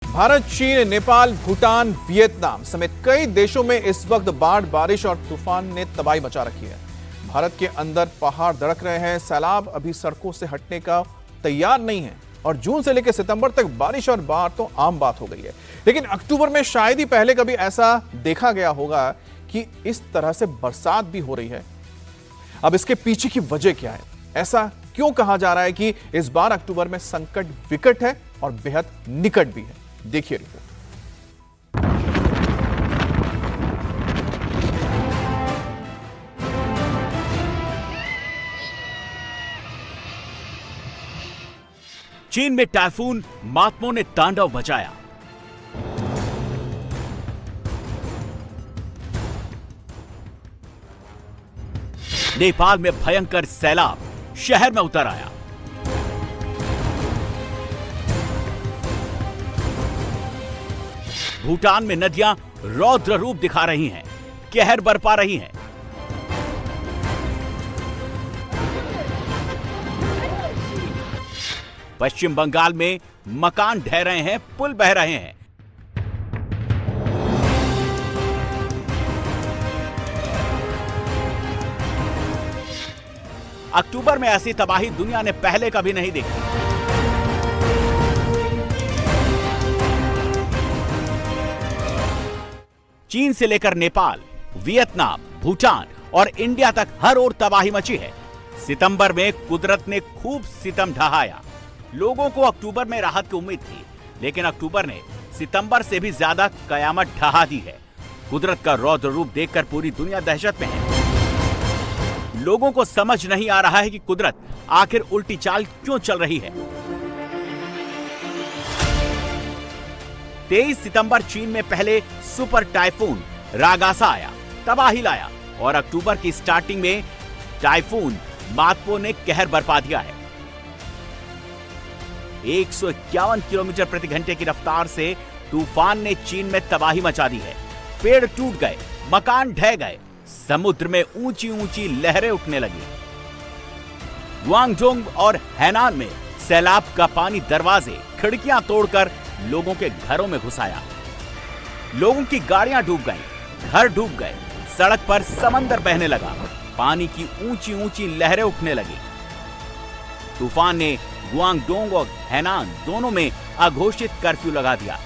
भारत, चीन, नेपाल, भूटान, वियतनाम समेत कई देशों में इस वक्त बाढ़, बारिश और तूफान ने तबाही मचा रखी है। भारत के अंदर पहाड़ धड़क रहे हैं, सैलाब अभी सड़कों से हटने का तैयार नहीं है और जून से लेकर सितंबर तक बारिश और बाढ़ तो आम बात हो गई है। लेकिन अक्टूबर में शायद ही पहले कभी ऐसा देखा गया होगा कि इस तरह से बरसात भी हो रही है। अब इसके पीछे की वजह क्या है? ऐसा क्यों कहा जा रहा है कि इस बार अक्टूबर में संकट विकट है और बेहद निकट भी है? देखिए रिपोर्ट। चीन में टाइफून मातमो ने तांडव मचाया। नेपाल में भयंकर सैलाब शहर में उतर आया। भूटान में नदियां रौद्र रूप दिखा रही हैं, कहर बरपा रही हैं। पश्चिम बंगाल में मकान ढह रहे हैं, पुल बह रहे हैं। अक्टूबर में ऐसी तबाही दुनिया ने पहले कभी नहीं देखी। चीन से लेकर नेपाल, वियतनाम, भूटान और इंडिया तक हर ओर तबाही मची है। सितंबर में कुदरत ने खूब सितम ढहाया। लोगों को अक्टूबर में राहत की उम्मीद थी, लेकिन अक्टूबर ने सितंबर से भी ज्यादा कयामत ढहा दी है। कुदरत का रौद्र रूप देखकर पूरी दुनिया दहशत में है। लोगों को समझ नहीं आ रहा है कि कुदरत आखिर उल्टी चाल क्यों चल रही है। 23 सितंबर चीन में पहले सुपर टाइफून रागासा आया, तबाही लाया और अक्टूबर की स्टार्टिंग में टाइफून मातपो ने कहर बरपा दिया है। 151 किलोमीटर प्रति घंटे की रफ्तार से तूफान ने चीन में तबाही मचा दी है। पेड़ टूट गए, मकान ढह गए, समुद्र में ऊंची ऊंची लहरें उठने लगी। गुआंगडोंग और हैनान में सैलाब का पानी दरवाजे, खिड़कियां तोड़कर लोगों के घरों में घुस आया। लोगों की गाड़ियां डूब गईं, घर डूब गए, सड़क पर समंदर बहने लगा, पानी की ऊंची ऊंची लहरें उठने लगी। तूफान ने गुआंगडोंग और हैनान दोनों में अघोषित कर्फ्यू लगा दिया।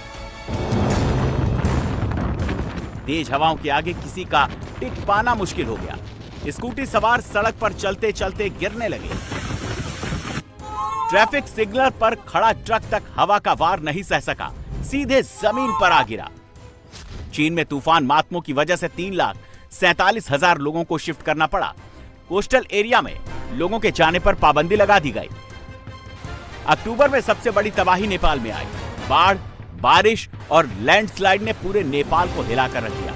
तेज हवाओं के आगे किसी का टिक पाना मुश्किल हो गया। स्कूटी सवार सड़क पर चलते चलते गिरने लगे। ट्रैफिक सिग्नल पर खड़ा ट्रक तक हवा का वार नहीं सह सका, सीधे जमीन पर आ गिरा। चीन में तूफान मातमो की वजह से 3,47,000 लोगों को शिफ्ट करना पड़ा। कोस्टल एरिया में लोगों के जाने पर पाबंदी लगा दी गई। अक्टूबर में सबसे बड़ी तबाही नेपाल में आई। बाढ़, बारिश और लैंडस्लाइड ने पूरे नेपाल को हिलाकर रख दिया।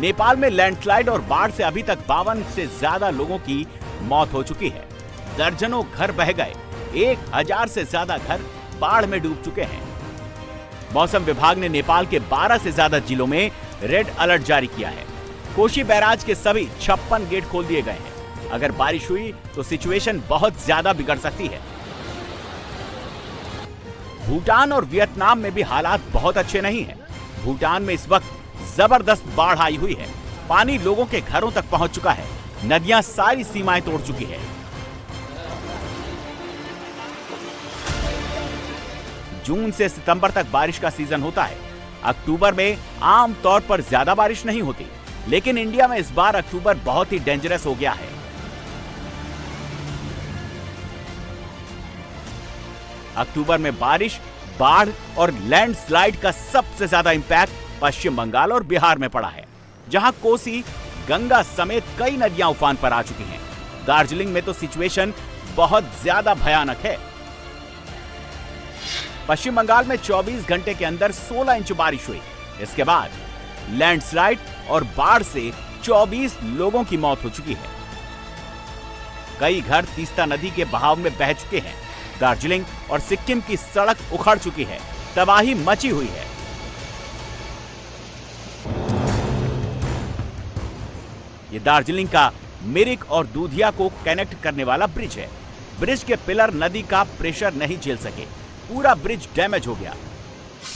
नेपाल में लैंडस्लाइड और बाढ़ से अभी तक 52 से ज्यादा लोगों की मौत हो चुकी है। दर्जनों घर बह गए, 1000 से ज्यादा घर बाढ़ में डूब चुके हैं। मौसम विभाग ने नेपाल के 12 से ज्यादा जिलों में रेड अलर्ट जारी किया है। कोशी बैराज के सभी 56 गेट खोल दिए गए हैं। अगर बारिश हुई तो सिचुएशन बहुत ज्यादा बिगड़ सकती है। भूटान और वियतनाम में भी हालात बहुत अच्छे नहीं हैं। भूटान में इस वक्त जबरदस्त बाढ़ आई हुई है। पानी लोगों के घरों तक पहुंच चुका है। नदियां सारी सीमाएं तोड़ चुकी है। जून से सितंबर तक बारिश का सीजन होता है। अक्टूबर में आम तौर पर ज्यादा बारिश नहीं होती, लेकिन इंडिया में इस बार अक्टूबर बहुत ही डेंजरस हो गया है। अक्टूबर में बारिश, बाढ़ और लैंडस्लाइड का सबसे ज्यादा इंपैक्ट पश्चिम बंगाल और बिहार में पड़ा है, जहां कोसी, गंगा समेत कई नदियां उफान पर आ चुकी हैं। दार्जिलिंग में तो सिचुएशन बहुत ज्यादा भयानक है। पश्चिम बंगाल में 24 घंटे के अंदर 16 इंच बारिश हुई। इसके बाद लैंडस्लाइड और बाढ़ से 24 लोगों की मौत हो चुकी है। कई घर तीस्ता नदी के बहाव में बह चुके हैं। दार्जिलिंग और सिक्किम की सड़क उखड़ चुकी है। तबाही मची हुई है। ये दार्जिलिंग का मिरिक और दूधिया को कनेक्ट करने वाला ब्रिज है। ब्रिज के पिलर नदी का प्रेशर नहीं झेल सके। पूरा ब्रिज डैमेज हो गया।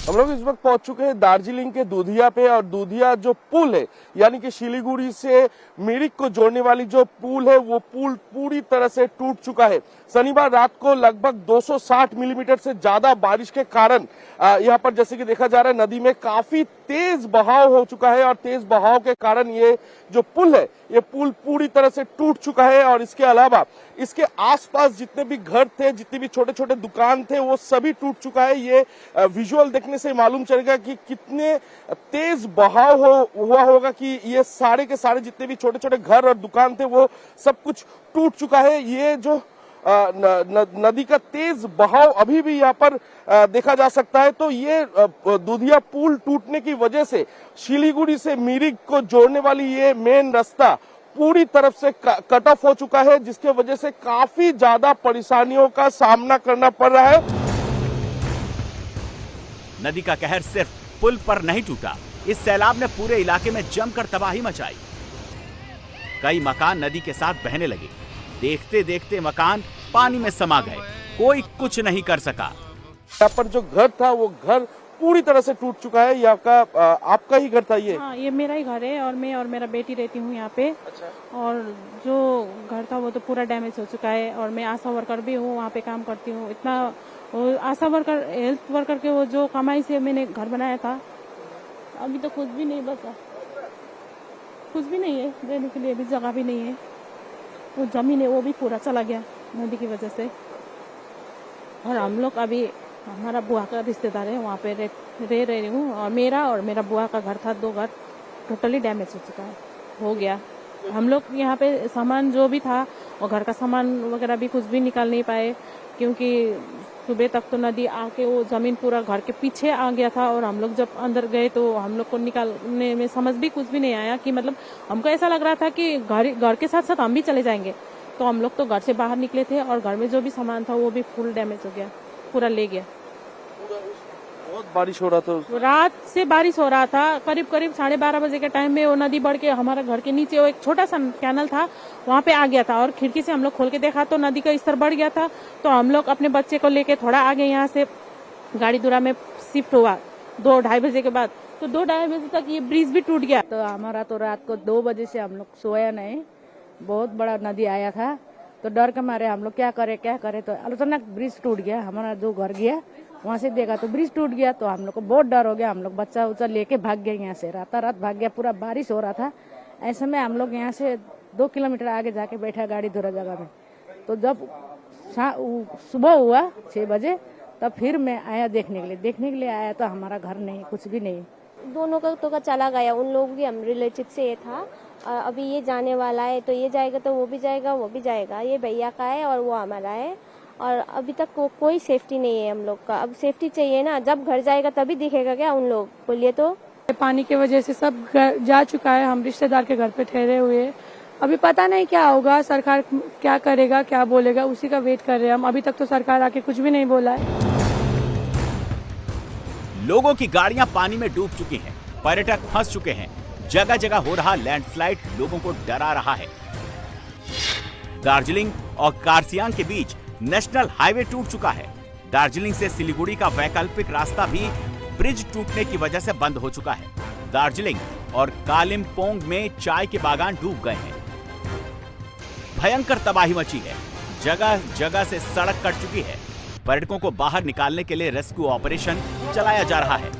हम लोग इस वक्त पहुंच चुके हैं दार्जिलिंग के दूधिया पे, और दूधिया जो पुल है यानी कि सिलीगुड़ी से मिरिक को जोड़ने वाली जो पुल है वो पुल पूरी तरह से टूट चुका है। शनिवार रात को लगभग 260 मिलीमीटर से ज्यादा बारिश के कारण यहाँ पर जैसे कि देखा जा रहा है नदी में काफी तेज बहाव हो चुका है, और तेज बहाव के कारण ये जो पुल है ये पुल पूरी तरह से टूट चुका है। और इसके अलावा इसके आसपास जितने भी घर थे, जितने भी छोटे छोटे दुकान थे, वो सभी टूट चुका है। ये विजुअल देखने से मालूम चलेगा कि कितने तेज बहाव हुआ होगा कि ये सारे के सारे जितने भी छोटे छोटे घर और दुकान थे वो सब कुछ टूट चुका है। ये जो नदी का तेज बहाव अभी भी यहाँ पर देखा जा सकता है। तो ये दूधिया पुल टूटने की वजह से सिलीगुड़ी से मिरिक को जोड़ने वाली ये मेन रास्ता पूरी तरफ से कट ऑफ हो चुका है, जिसके वजह से काफी ज्यादा परेशानियों का सामना करना पड़ रहा है। नदी का कहर सिर्फ पुल पर नहीं टूटा, इस सैलाब ने पूरे इलाके में जमकर तबाही मचाई। कई मकान नदी के साथ बहने लगे, देखते देखते मकान पानी में समा गए, कोई कुछ नहीं कर सका। यहाँ पर जो घर था वो घर पूरी तरह से टूट चुका है। यहाँ का आपका ही घर था ये? हाँ, ये मेरा ही घर है, और मैं और मेरा बेटी रहती हूँ यहाँ पे। अच्छा। और जो घर था वो तो पूरा डैमेज हो चुका है, और मैं आशा वर्कर भी हूँ, वहाँ पे काम करती हूँ। इतना आशा वर्कर, हेल्थ वर्कर के वो जो कमाई से मैंने घर बनाया था, अभी तो कुछ भी नहीं बचा, कुछ भी नहीं है रहने के लिए, भी जगह भी नहीं है। वो जमीन है वो भी पूरा चला गया नदी की वजह से। और हम लोग अभी, हमारा बुआ का रिश्तेदार है वहाँ पे रह रही हूँ, और मेरा बुआ का घर था, 2 घर टोटली डैमेज हो चुका है, हो गया। हम लोग यहाँ पे सामान जो भी था और घर का सामान वगैरह भी कुछ भी निकाल नहीं पाए, क्योंकि सुबह तक तो नदी आके वो जमीन पूरा घर के पीछे आ गया था। और हम लोग जब अंदर गए तो हम लोग को निकालने में समझ भी कुछ भी नहीं आया, कि मतलब हमको ऐसा लग रहा था कि घर के साथ साथ हम भी चले जाएंगे। तो हम लोग तो घर से बाहर निकले थे, और घर में जो भी सामान था वो भी फुल डैमेज हो गया, पूरा ले गया। बहुत बारिश हो रहा था, रात से बारिश हो रहा था, करीब 12:30 बजे के टाइम में वो नदी बढ़ के हमारा घर के नीचे वो एक छोटा सा कैनल था वहाँ पे आ गया था। और खिड़की से हम लोग खोल के देखा तो नदी का स्तर बढ़ गया था। तो हम लोग अपने बच्चे को लेके थोड़ा आगे यहाँ से गाड़ी दूरा में शिफ्ट हुआ 2-2:30 बजे के बाद। तो 2-2:30 बजे तक ये ब्रिज भी टूट गया। तो हमारा तो रात को 2 बजे से हम लोग सोया नहीं, बहुत बड़ा नदी आया था। तो डर के मारे हम लोग क्या करे तो अचानक ब्रिज टूट गया। हमारा जो घर गया वहाँ से देखा तो ब्रिज टूट गया, तो हम लोग को बहुत डर हो गया। हम लोग बच्चा उच्चा लेके भाग गए यहाँ से, रात भाग गया, पूरा बारिश हो रहा था। ऐसे में हम लोग यहाँ से 2 किलोमीटर आगे जाके बैठा गाड़ी धोरा जगह में। तो जब सुबह हुआ 6 बजे तब फिर मैं आया देखने के लिए आया तो हमारा घर नहीं, कुछ भी नहीं। दोनों का तो चला गया, उन लोगों की हम रिलेटिव से ये था। अभी ये जाने वाला है, तो ये जाएगा तो वो भी जाएगा। ये भैया का है और वो हमारा है, और अभी तक कोई सेफ्टी नहीं है हम लोग का। अब सेफ्टी चाहिए ना, जब घर जाएगा तभी दिखेगा क्या उन लोग, बोलिए तो। पानी की वजह से सब जा चुका है, हम रिश्तेदार के घर पे ठहरे हुए। अभी पता नहीं क्या होगा, सरकार क्या करेगा, क्या बोलेगा, उसी का वेट कर रहे हैं हम। अभी तक तो सरकार आके कुछ भी नहीं बोला है। लोगों की गाड़ियां पानी में डूब चुकी हैं, पर्यटक फंस चुके हैं, जगह जगह हो रहा लैंडस्लाइड लोगों को डरा रहा है। दार्जिलिंग और कार्सियांग के बीच नेशनल हाईवे टूट चुका है। दार्जिलिंग से सिलीगुड़ी का वैकल्पिक रास्ता भी ब्रिज टूटने की वजह से बंद हो चुका है। दार्जिलिंग और कालिम्पोंग में चाय के बागान डूब गए हैं। भयंकर तबाही मची है, जगह जगह से सड़क कट चुकी है। पर्यटकों को बाहर निकालने के लिए रेस्क्यू ऑपरेशन चलाया जा रहा है।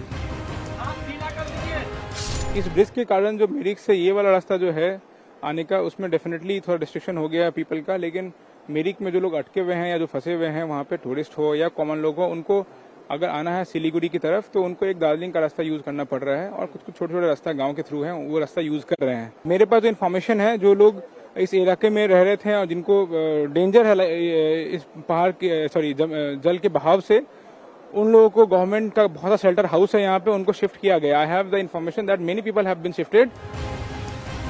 इस ब्रिज के कारण जो मिरिक से ये वाला रास्ता जो है आने का, उसमें डेफिनेटली थोड़ा रिस्ट्रिक्शन हो गया है पीपल का। लेकिन मिरिक में जो लोग अटके हुए हैं या जो फंसे हुए हैं वहाँ पे, टूरिस्ट हो या कॉमन लोग हो, उनको अगर आना है सिलीगुड़ी की तरफ तो उनको एक दार्जिलिंग का रास्ता यूज करना पड़ रहा है, और कुछ छोटे छोटे रास्ता गांव के थ्रू है वो रास्ता यूज कर रहे हैं। मेरे पास जो इन्फॉर्मेशन है, जो लोग इस इलाके में रह रहे थे और जिनको डेंजर है इस पहाड़ के जल के बहाव से, उन लोगों को गवर्नमेंट का बहुत सा शेल्टर हाउस है यहाँ पे, उनको शिफ्ट किया गया। I have the information that many people have been shifted.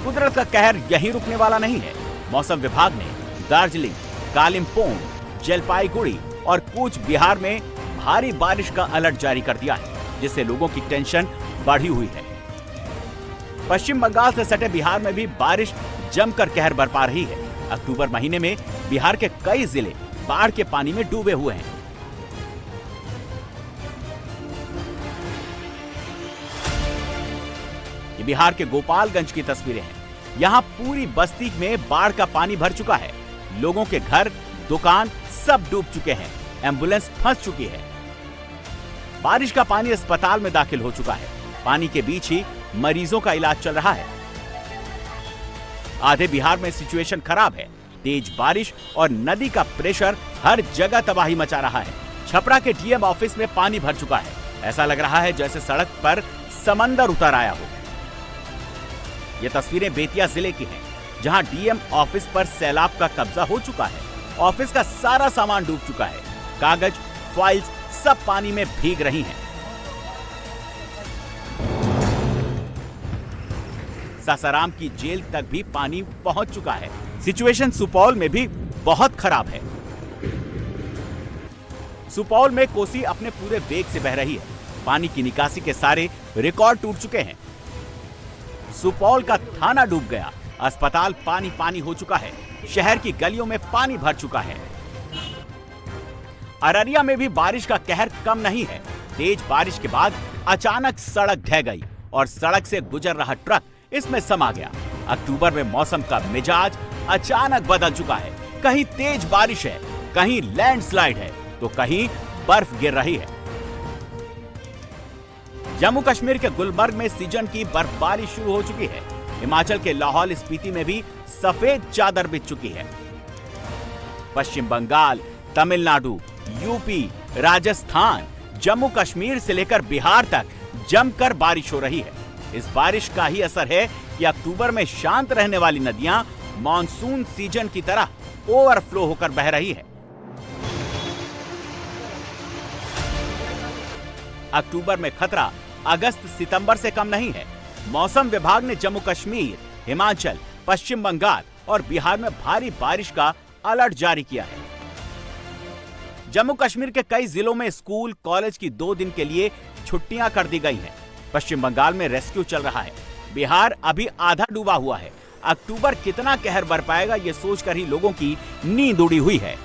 कुदरत का कहर यहीं रुकने वाला नहीं है। मौसम विभाग ने दार्जिलिंग, कालिम्पोंग, जलपाईगुड़ी और कूच बिहार में भारी बारिश का अलर्ट जारी कर दिया है, जिससे लोगों की टेंशन बढ़ी हुई है। पश्चिम बंगाल से सटे बिहार में भी बारिश जमकर कहर बरपा रही है। अक्टूबर महीने में बिहार के कई जिले बाढ़ के पानी में डूबे हुए हैं। ये बिहार के गोपालगंज की तस्वीरें हैं। यहाँ पूरी बस्ती में बाढ़ का पानी भर चुका है। लोगों के घर, दुकान सब डूब चुके हैं। एम्बुलेंस फंस चुकी है। बारिश का पानी अस्पताल में दाखिल हो चुका है। पानी के बीच ही मरीजों का इलाज चल रहा है। आधे बिहार में सिचुएशन खराब है। तेज बारिश और नदी का प्रेशर हर जगह तबाही मचा रहा है। छपरा के डीएम ऑफिस में पानी भर चुका है। ऐसा लग रहा है जैसे सड़क पर समंदर उतर आया हो। ये तस्वीरें बेतिया जिले की हैं, जहां डीएम ऑफिस पर सैलाब का कब्जा हो चुका है। ऑफिस का सारा सामान डूब चुका है। कागज, फाइल्स सब पानी में भीग रही हैं। सासाराम की जेल तक भी पानी पहुंच चुका है। सिचुएशन सुपौल में भी बहुत खराब है। सुपौल में कोसी अपने पूरे वेग से बह रही है। पानी की निकासी के सारे रिकॉर्ड टूट चुके हैं। सुपौल का थाना डूब गया। अस्पताल पानी पानी हो चुका है। शहर की गलियों में पानी भर चुका है। अररिया में भी बारिश का कहर कम नहीं है। तेज बारिश के बाद अचानक सड़क ढह गई और सड़क से गुजर रहा ट्रक इसमें समा गया। अक्टूबर में मौसम का मिजाज अचानक बदल चुका है। कहीं तेज बारिश है, कहीं लैंडस्लाइड है, तो कहीं बर्फ गिर रही है। जम्मू कश्मीर के गुलबर्ग में सीजन की बर्फबारी शुरू हो चुकी है। हिमाचल के लाहौल स्पीति में भी सफेद चादर बिछ चुकी है। पश्चिम बंगाल, तमिलनाडु, यूपी, राजस्थान, जम्मू कश्मीर से लेकर बिहार तक जमकर बारिश हो रही है। इस बारिश का ही असर है कि अक्टूबर में शांत रहने वाली नदियां मॉनसून सीजन की तरह ओवरफ्लो होकर बह रही है। अक्टूबर में खतरा अगस्त सितंबर से कम नहीं है। मौसम विभाग ने जम्मू कश्मीर, हिमाचल, पश्चिम बंगाल और बिहार में भारी बारिश का अलर्ट जारी किया है। जम्मू कश्मीर के कई जिलों में स्कूल, कॉलेज की 2 दिन के लिए छुट्टियां कर दी गई हैं। पश्चिम बंगाल में रेस्क्यू चल रहा है। बिहार अभी आधा डूबा हुआ है। अक्टूबर कितना कहर बरपाएगा ये सोचकर ही लोगों की नींद उड़ी हुई है।